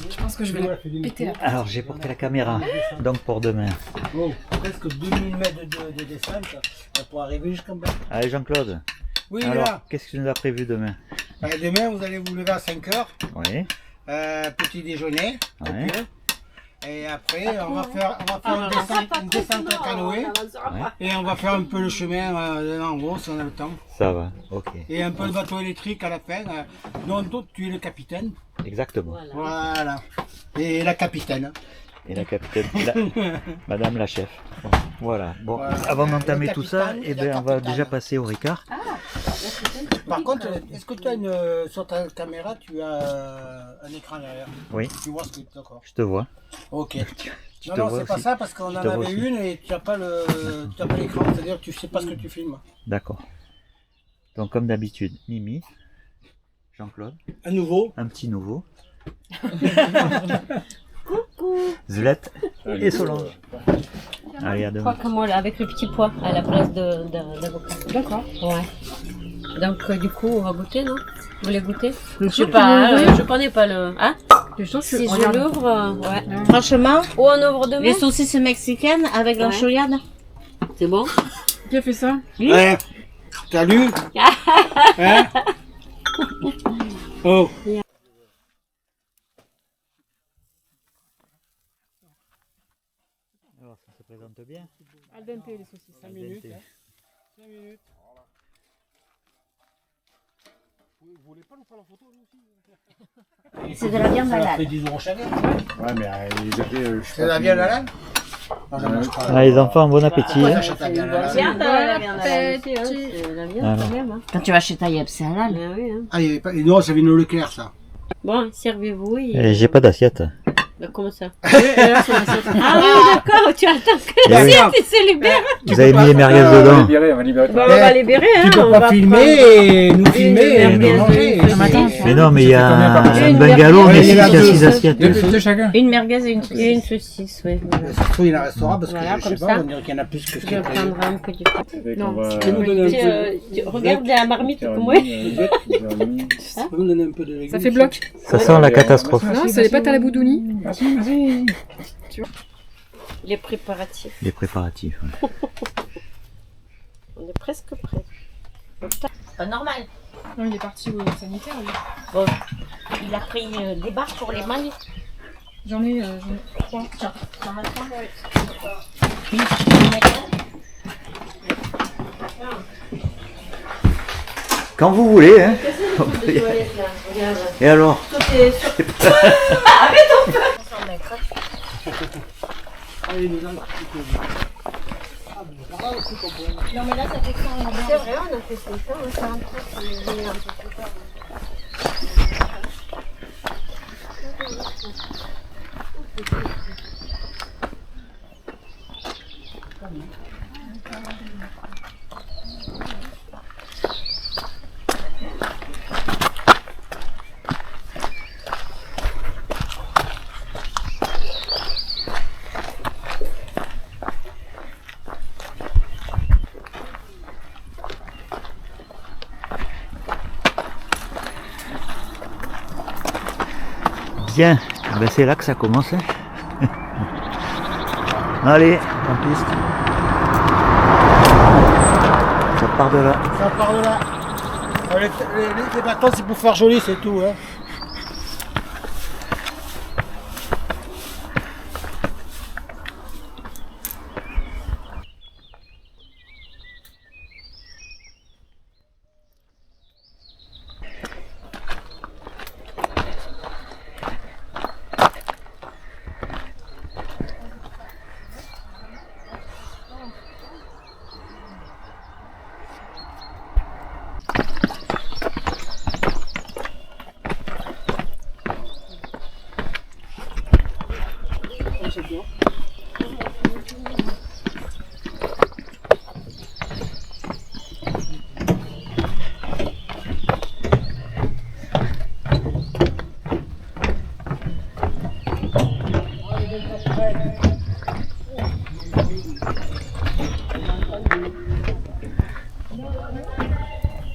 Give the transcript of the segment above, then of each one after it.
Je pense que je vais la péter là. Alors j'ai porté la caméra, donc pour demain. Oh, presque 2000 mètres de descente pour arriver jusqu'en bas. Allez Jean-Claude, Oui, alors là. qu'est-ce que tu nous as prévu demain? Demain, vous allez vous lever à 5 h. Oui. Petit déjeuner. Ouais. Ok. Et après, on va faire une descente en canoë. Ouais. Et on va faire un peu le chemin en haut si on a le temps. Ça va, ok. Et un peu de bateau électrique à la fin. Donc, tu es le capitaine. Exactement. Voilà. Et la capitaine. Et la capitaine, madame la chef. Voilà. Bon, Voilà. avant d'entamer Le tout ça, capitaine, eh la ben, on va capitaine. déjà passer au Ricard. Par contre, est-ce que tu as sur ta caméra, tu as un écran derrière? Oui, Tu vois ce que tu as encore. je te vois. Ok. Tu Non, te non, vois c'est pas aussi. ça parce qu'on en Je te vois avait aussi. une et tu n'as pas l'écran, c'est-à-dire que tu sais pas ce que tu filmes. D'accord. Donc comme d'habitude, Mimi, Jean-Claude, À nouveau. un petit nouveau. Zlette et Solange. Allez, à demain. Pois comme moi, là, avec le petit pois à la place d'avocat. D'accord. Ouais. Donc, du coup, on va goûter, non? Vous voulez goûter? Je sais peux pas, l'ouvrir. je connais pas le. Hein? Je sens que Si je regarde. l'ouvre, ouais. Franchement, Ou on ouvre demain? les saucisses mexicaines avec Ouais. l'enchouillade. C'est bon? Qui a fait ça? Ouais. T'as lu? Hein? Oh. Alors, ça se présente bien. Al dente les saucisses. 5 minutes. 5 minutes. Vous voulez pas nous faire la photo nous aussi? C'est de la viande Ça leur halal. fait 10 € chacun. Ouais, mais ils avaient. C'est la viande halal? Non, ça mange pas. Ah, les enfants, bon appétit. Pourquoi hein. t'achètes la viande halal? Viande, la viande, appétit. c'est la viande Voilà. quand même. Hein. Quand tu vas chez Taïeb, c'est halal. Mais oui, hein. Ah, il y avait pas... Non, ça vient de Leclerc ça. Bon, servez-vous. J'ai pas d'assiette. Bah, comment ça? Ah oui, d'accord, tu attends que Eh oui. l'assiette et c'est libéré. Vous avez mis les merguez On va dedans. libérer, on va libérer. Bon, on va libérer, hein. Tu peux on pas va filmer et nous filmer et merguez nous manger. de saucisse. Mais non, mais il y a un Une bungalow, merguez. mais Il y en a il y a deux. 6 assiettes. Deux petites chacun. Une merguez et une saucisse, oui. Voilà. Ça se trouve, il en restera parce que Voilà, je sais comme pas, ça. on dirait qu'il y en a plus que ce Je qu'il y a prévu. prendrai un peu du Avec, Non, on va. Tu peux nous donner un peu Regarde la marmite comme moi. Tu peux nous donner un peu de légumes? Ça fait bloc. Ça sent la catastrophe. Non, c'est les pâtes à la boudouni. Les préparatifs. Les préparatifs. Ouais. On est presque prêt. Pas normal. Non, il est parti au sanitaire, lui. Bon, il a pris des barres pour les mailles. J'en ai 3. Tiens, t'en as trois? Quand vous voulez, hein. Et alors? Allez, nous en Non mais là ça fait ça. C'est vrai, on a fait ça. On fait un truc, on est venu un peu plus tard. Bien, ben c'est là que ça commence. Hein. Allez, en piste. Ça part de là. Ça part de là. Les bâtons, c'est pour faire joli, c'est tout. Hein.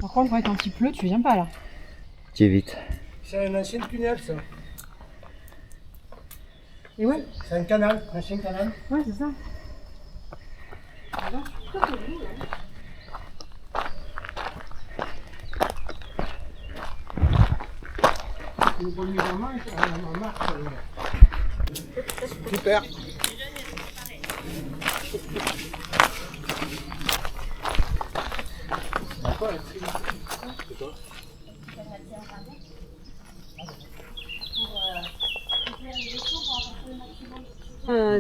Par contre, ouais, quand il pleut, tu viens pas là. Tu vite. C'est un ancien tunnel, ça. Et ouais, C'est un canal, un chien canal. ouais, c'est ça. Super.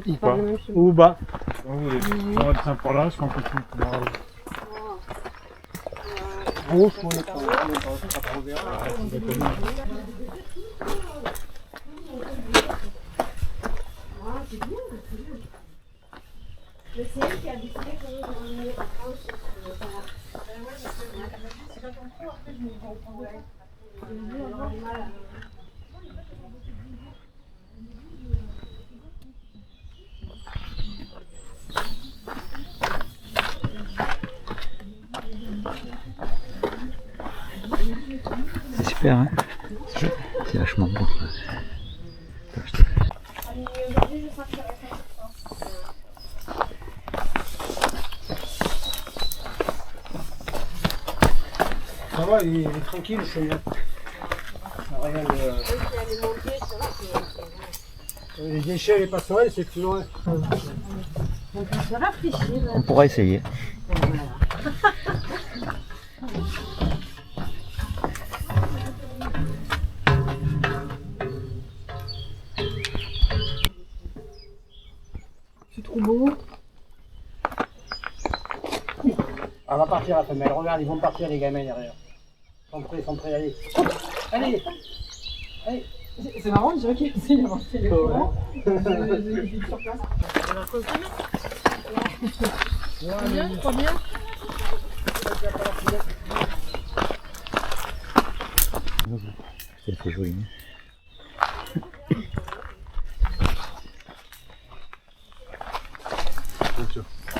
Tu parles de même chose. Ou bas. Ça va être sympa là, je pense que tu En haut, je pourrais pas. Ça pas ouvert. Mais c'est elle qui a décidé qu'on allait pas prendre. C'est super, hein. C'est vachement bon. Ça va, il est tranquille, c'est bien. Rien de... Les déchets, les passerelles, c'est plus loin. On pourra essayer. C'est trop beau. On va partir la femelle. Regarde, ils vont partir les gamins derrière. Ils sont prêts, allez. Allez. Allez. C'est marrant, je dirais qu'il essaye d'avancer les courants. Sur place. Trop bien, trop bien. C'est joli.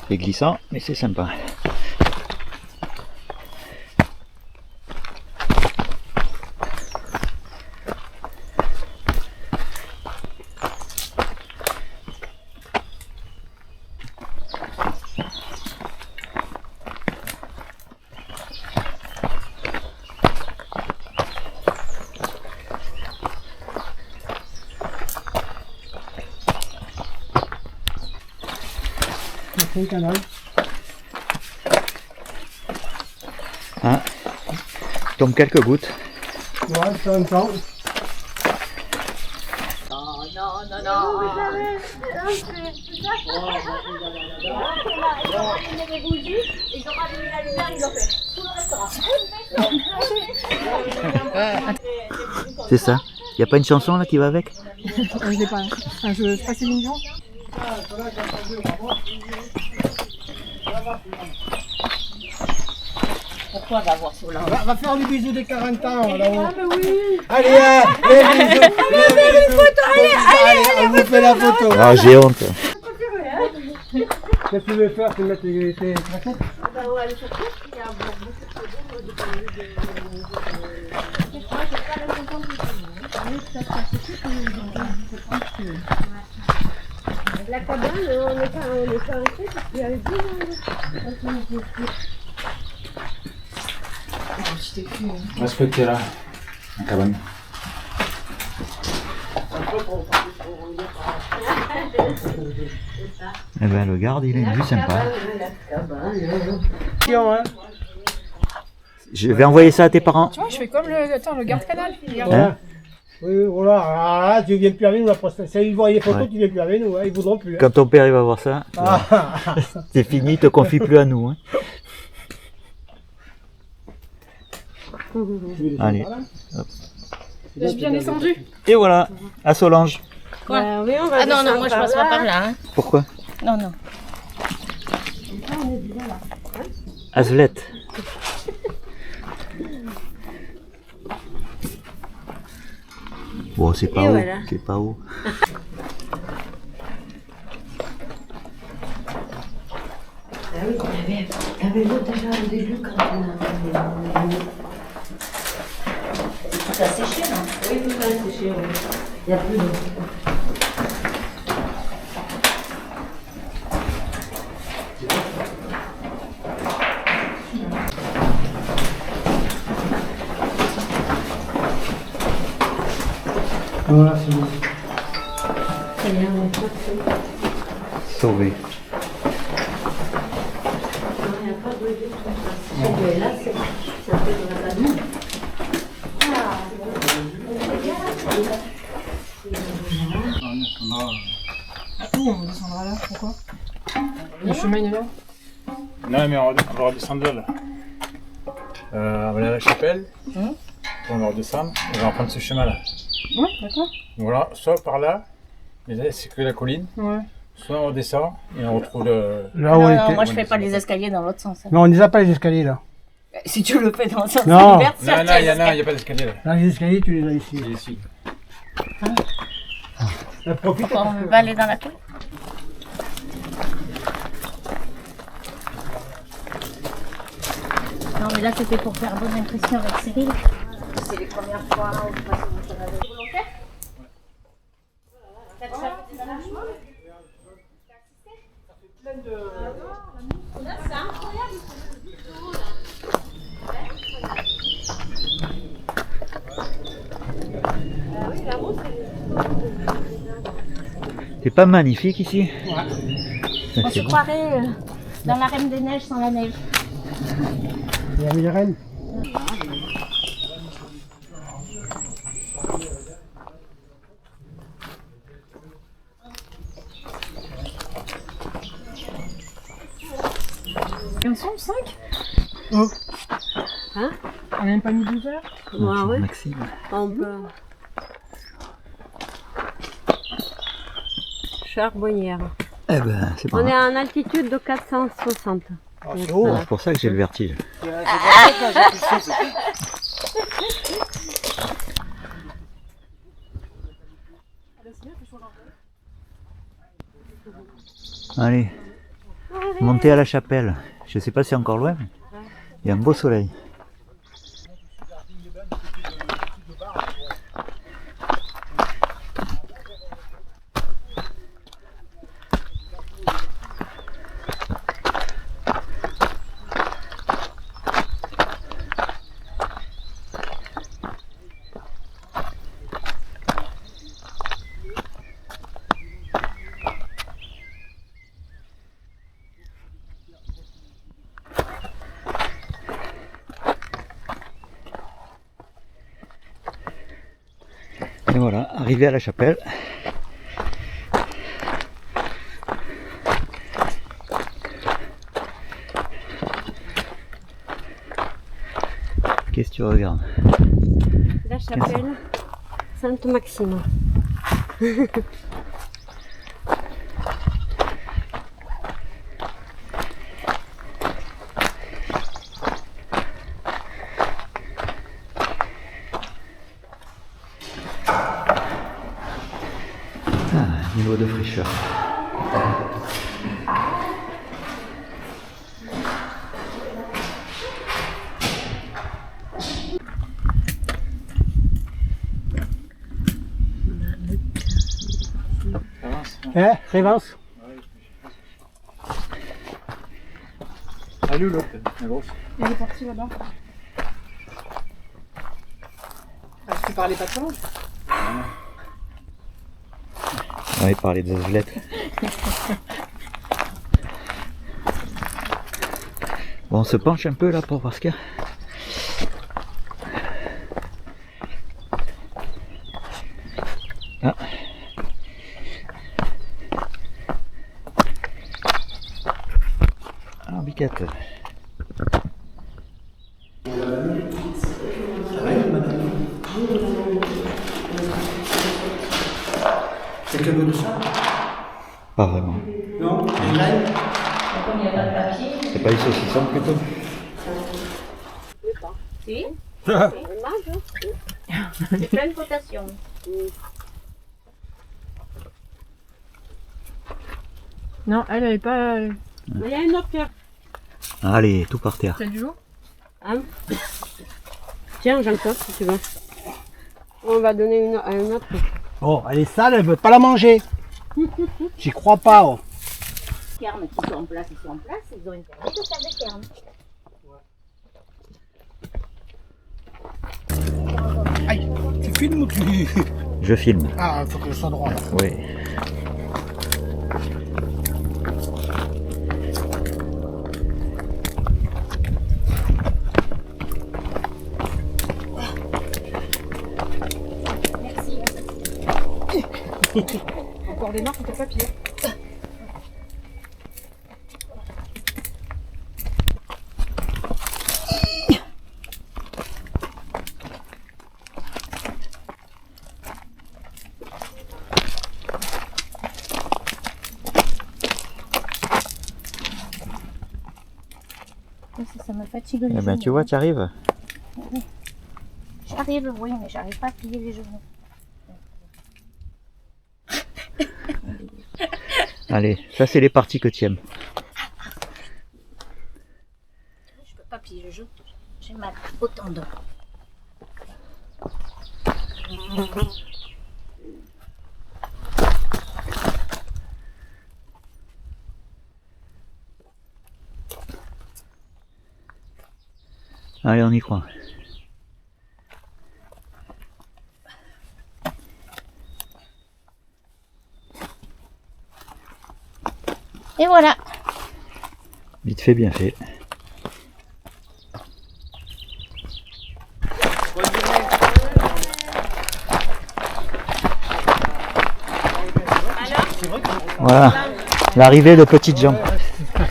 C'est glissant, mais c'est sympa. C'est un canal. Hein, il tombe quelques gouttes. Ouais, c'est un temps. C'est ça. Il n'y a pas une chanson là qui va avec? Je sais pas. Enfin, je passe une Dion. Pourquoi d'avoir sur la Va faire le bisou des 40 ans là-haut. Ah, mais oui. Allez, les bisous. Allez, on vous fait la photo. Ah, j'ai honte. Qu'est-ce que tu veux faire? Tu veux mettre tes plaquettes? On va aller chercher. Il y a beaucoup de photos de la cabane, on n'est pas entré parce qu'il y avait deux Respectez là, la cabane. Eh ben, le garde, il a une vue sympa. Je vais envoyer ça à tes parents. Tu vois, je fais comme le garde-canal. Hein? Oui, voilà. Alors là, tu viens plus avec nous la prochaine. Si ils voient les photos, Ouais. tu viens plus avec nous. Hein. Ils voudront plus. Hein. Quand ton père il va voir ça, c'est fini, il te confie plus à nous. Hein. Allez. J'ai bien descendu. Et voilà, à Solange. Quoi oui, on va Ah non, non, moi je passe pas par là. Hein. Pourquoi? Non, non. Azlette. Bon, c'est pas Et haut, voilà. c'est pas haut. avait l'eau déjà au début quand on a... Tout a séché, non? Oui, tout a séché, oui. Il n'y a plus d'eau. Voilà, c'est bon. Sauvé. Où on descendra là? Pourquoi? Le chemin il est là? Non, mais on va redescendre là. On va aller à la chapelle. On va redescendre et on va prendre ce chemin-là. Ouais, d'accord. Voilà, soit par là, mais là c'est que la colline, Ouais. soit on redescend et on retrouve le. Là où Non, elle non, était. moi je fais pas les escaliers dans l'autre sens. hein. Non, on ne les a pas les escaliers là. Si tu le fais dans le sens Non. inverse, Non, non, il y en a, il n'y a pas d'escalier là. Là, les escaliers, tu les as ici. Il est ici. Là, profite. Pourquoi on veut pas aller dans la cour? Non, mais là c'était pour faire bonne impression avec Cyril. C'est les premières fois où on passe sur la volontaire. C'est pas magnifique ici? On se croirait dans la Reine des Neiges sans la neige. Il y avait les rennes. Et on sont 5? Oh. Hein? On a même pas mis 12 heures? Ouais, ouais. Maxime. On peut. Charbonnière. Eh ben, c'est pas On est grave. en altitude de 460. Ah, c'est haut. C'est pour ça que j'ai le vertige. Allez, montez à la chapelle. Je sais pas si c'est encore loin, mais il y a un beau soleil. Et voilà, arrivé à la chapelle. Qu'est-ce que tu regardes? La chapelle Sainte-Maxime. Niveau de fraîcheur. Révance. Allez, l'autre, la grosse. Elle est partie là-bas. Ah, tu parlais pas de toi? On va parler des azulettes. Bon, on se penche un peu là pour voir ce qu'il y a. Ah. Ah, biquette. C'est que de ça? Pas vraiment. Non, les graines. Comme il n'y a pas de papier. C'est pas du saucisson plutôt? Si. C'est pleine potation. Non, elle est pas. Il y a une autre pierre. Allez, tout par terre. Celle du jour? Hein? Tiens, Jean-Claude, si tu veux. On va donner une à une autre. Oh, elle est sale, elle veut pas la manger. J'y crois pas. Oh. Les termes qui sont en place, ils sont en place. Ils ont intérêt de faire des termes. Aïe, tu filmes ou tu... Je filme. Ah, il faut que je sois droit là. Oui. Encore des marques, c'était pas pire. Ça me fatigue les Eh ben, genoux. tu vois, tu arrives. J'arrive, oui, mais j'arrive pas à plier les genoux. Allez, ça c'est les parties que tu aimes. Je peux pas plier les genoux. J'ai mal au tendon. Allez, on y croit. Et voilà. Vite fait, bien fait. Voilà, l'arrivée de petites gens.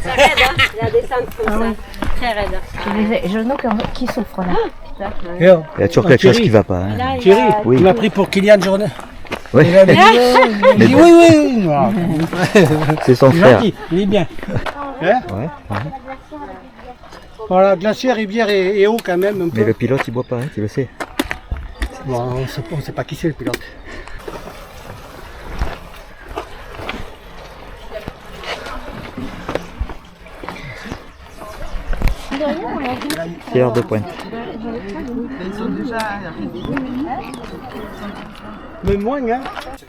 C'est raide, hein, la descente comme ça. Très raide. J'ai les genoux qui souffrent là. Il y a toujours quelque chose qui va pas. Hein. Là, il y Thierry, a- Oui. tu m'as pris pour Kylian Jornet. Oui, Il dit oui, oui. Non. c'est son Il est frère. gentil, il est bien. Hein Ouais, ouais. Voilà, glacière, rivière et eau quand même un Mais peu. le pilote il boit pas, hein, tu le sais. Bon, on sait pas qui c'est le pilote. C'est l'heure de pointe. Même moins, hein.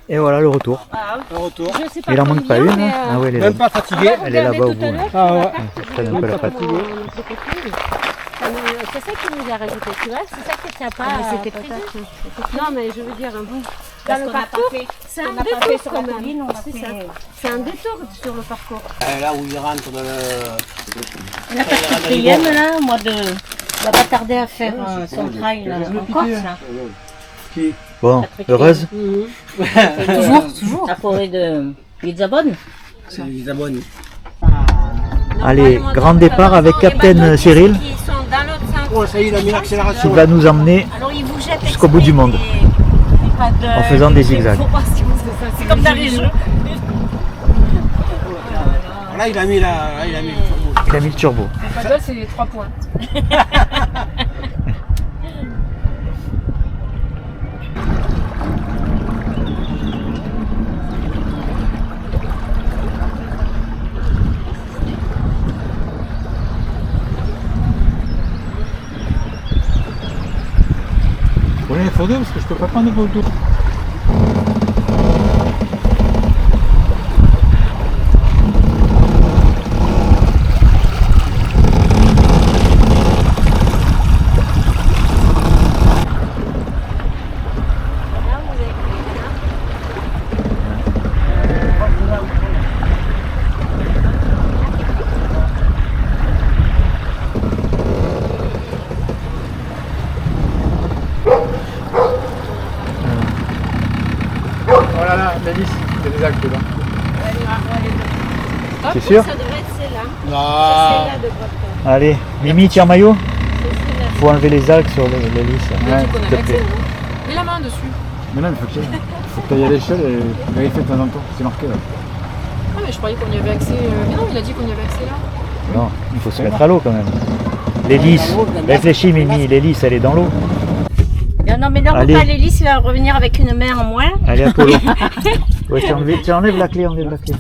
Et voilà le retour. Le retour. Je sais pas Il en manque pas combien, une. mais, Hein. Ah ouais, elle est Même là. pas fatigué. Elle est là-bas au bout. Ah ouais. Je traîne un peu la patte. C'est ça qui nous a rajouté, tu vois, c'est ça que tu n'as pas. C'était prévu. Non, mais je veux dire, dans Parce le qu'on n'a pas parcours, fait. c'est On un n'a pas fait détour sur quand la même. colline, on a C'est ça. fait. C'est un détour sur le parcours. Là où il rentre dans le. La quatrième là, moi on va pas tarder à faire son trail là, en Corse là. Bon, heureuse? Toujours. La forêt de Lisbonne. C'est Lisbonne. Allez, grand départ avec Captain Cyril Qui sont dans l'autre sens. Oh, ça y est, il a mis qui l'accélération. va nous emmener Alors ils vous jettent jusqu'au bout du monde en en faisant des zigzags. C'est comme dans les jeux. Là, il a mis la. Là, il a mis le turbo. Il a mis le turbo. Le paddle, c'est 3 points. Prenez les photos parce que je peux pas prendre de photos. Oh là là, Mélisse, il y a des algues dedans. C'est sûr? Ça devrait être celle-là. Ah. Celle-là de votre. Allez, Mimi, tiens maillot. Faut enlever les algues sur l'hélice. Ouais, qu'on a s'il te l'accès, plaît. Mets la main dessus. Mais non, il faut que tu ailles à l'échelle et vérifier de temps en temps. C'est marqué là. Ah, mais je croyais qu'on y avait accès. Mais non, il a dit qu'on y avait accès là. Non, il faut se mettre à l'eau quand même. L'hélice, réfléchis Mimi, l'hélice elle est dans l'eau. Non mais non, Allez. pas l'hélice, il va revenir avec une main en moins. Allez Apollo. Ouais, tu enlèves la clé, enlève la clé.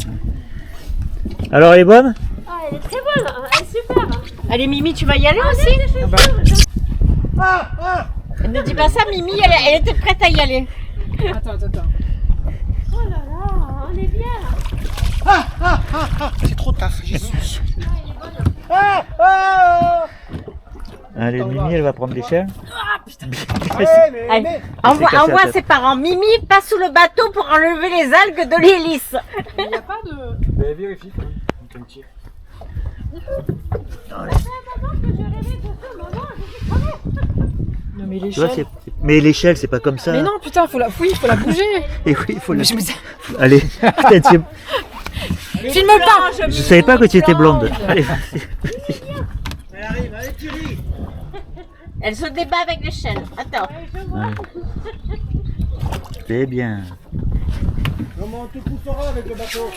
Alors elle est bonne? Ah, elle est très bonne, elle est super. Allez Mimi, tu vas y aller aussi? Ne dis pas ça, Mimi, elle était prête à y aller. Attends. Oh là là, on est bien. C'est trop tard, j'y suis. Allez Mimi elle va prendre l'échelle. Allez, envoie ses parents. Mimi passe sous le bateau pour enlever les algues de l'hélice. Il n'y a pas de. Mais vérifie quand même. Comme petit. Non, mais Tu vois, l'échelle. mais l'échelle, c'est pas comme ça. Mais non, putain, faut la bouger. Et oui, il faut le. Mais Allez, putain, filme pas. je savais pas que tu étais blonde. Allez, vas-y. Elle arrive, allez Thierry. Elle se débat avec l'échelle. Attends. C'est bien. Comment on te poussera avec le bateau?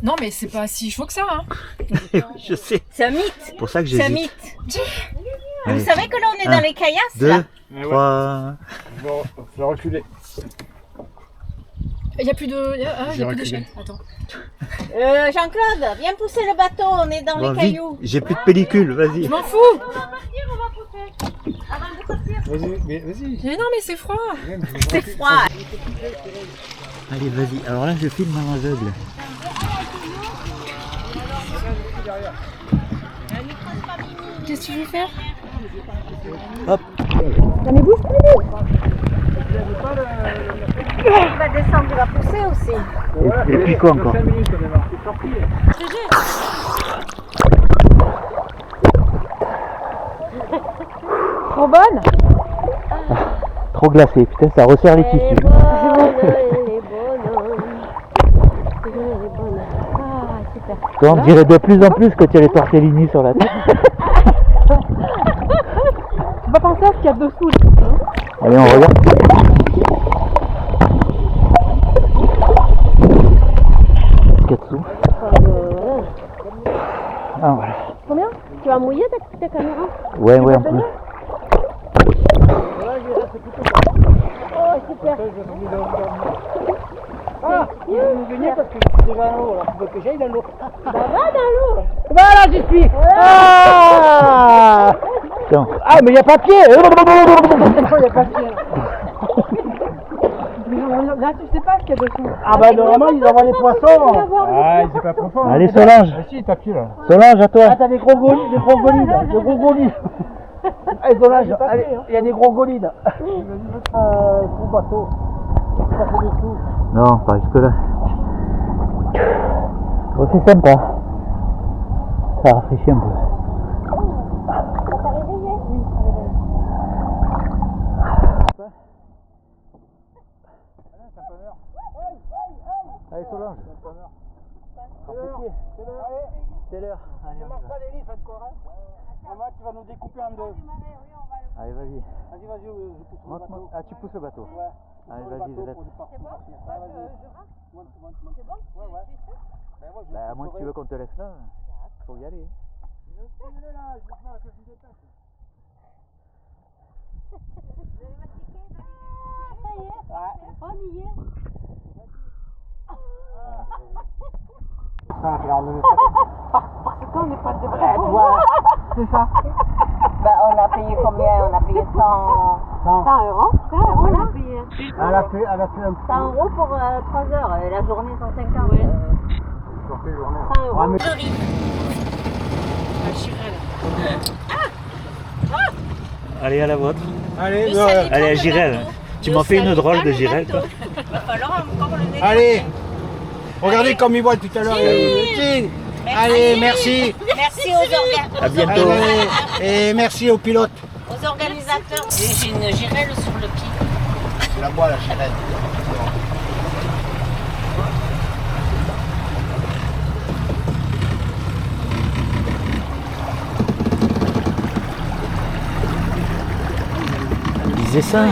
Non, mais c'est pas si chaud que ça. Hein. Je sais. C'est un mythe. C'est pour ça que C'est un j'hésite. mythe. Allez. Vous savez que là, on est Un, dans les caillasses, là. 2, Mais ouais. 3. Bon, faut reculer. Il n'y a plus de. Il y a J'ai plus reculé. d'échelle. Attends. Jean-Claude, viens pousser le bateau. On est dans Bon, les vite, cailloux. j'ai plus de pellicule, vas-y. Je m'en fous. Vas-y, mais vas-y. Mais non, mais c'est froid. C'est froid. Allez, vas-y. Alors là, je filme à l'aveugle. Qu'est-ce que tu veux faire? Hop. Il va descendre, il va pousser aussi. Et puis quoi encore? 5 minutes, on est marqué sorti. Trop bonne. Trop glacé, putain, ça resserre les tissus. Elle est bonne. Ah, super. Toi, on dirait de plus en plus que tu as les tortellini sur la tête. Faut pas penser à ce qu'il y a dessous. Allez, on regarde. Ce qu'il y a dessous. Ah, voilà. Combien? Tu vas mouiller ta caméra? Ouais, ouais, un peu. Oh, super. Ah, il va nous venir parce que je suis déjà dans l'eau, alors tu veux que j'aille dans l'eau. Ça va dans l'eau. Voilà, j'y suis. Ah, Putain. ah mais il n'y a pas de pied. Il n'y a pas de pied. Là, tu sais pas ce qu'il y a dessous. Ah bah normalement ils envoient les poissons. Ah, c'est pas profond. Allez, Solange. Ah si, t'as pied là. Solange, à toi. Ah t'as des gros golides, des gros golides, des gros golides. Allez Solange, allez, il y a des gros golides. Gros bateau. Ça fait des sous. Non, pas jusque là. Oh, c'est sympa. Ça rafraîchit un peu. Allez, Solange. C'est l'heure. Allez, on y va. Pas l'hélice encore, hein. Maman, tu vas nous découper en deux. Allez, vas-y. Vas-y, vas-y, je pousse le Monte-moi. bateau. Ah, tu pousses le bateau. Ouais. Allez, Le vas-y, bateau je laisse. pour le partir. Monte. C'est bon? Ouais, ouais. Ben ouais, je Bah, à moins que tu pousserai. veux qu'on te laisse là, faut y aller. Il est là, je vais faire que je me dépêche. On y est. Ah, puis là, on nous On n'est pas de C'est ça. Bah, on a payé combien? On a payé 100 €. 100 €. On a payé Elle a fait un peu. 100 € pour 3 heures. Et la journée, 150. Ils ont fait journée. 100 €. Ouais, mais- Allez, à la vôtre. Allez, Allez, à Girel. Tu m'en fais une drôle de Girel, toi. Il va falloir encore le négocier. allez. Regardez comme il voit tout à l'heure. Allez, merci. Merci aux, À bientôt. Allez, et merci aux pilotes. aux organisateurs. J'ai une girelle sur le pied. C'est la bois, la charrette. Il disait ça.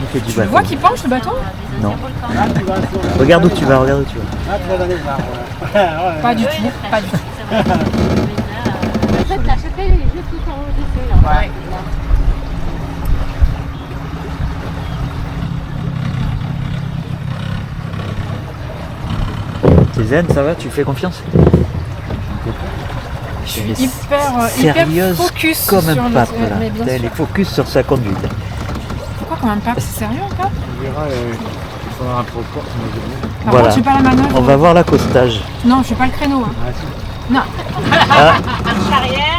Il fait du Tu vois bateau. qu'il penche le bateau? Non. Regarde où tu vas, regarde où tu vas. Ah, tu vas dans les arbres. Pas du tout. Pas du tout. En fait, la chapelle, elle est juste tout en haut dessus, là. Ouais. C'est zen, ça va? Tu fais confiance? Je suis hyper Sérieuse focus comme sur un pape, le... là. Mais bien Elle sûr. est focus sur sa conduite. Pourquoi comme un pape? C'est sérieux un pape? Tu verras, faudra un trop court. Par Voilà. contre, je fais pas la manœuvre. On va voir l'accostage. Non, je fais pas le créneau. Hein. Non. Marche arrière.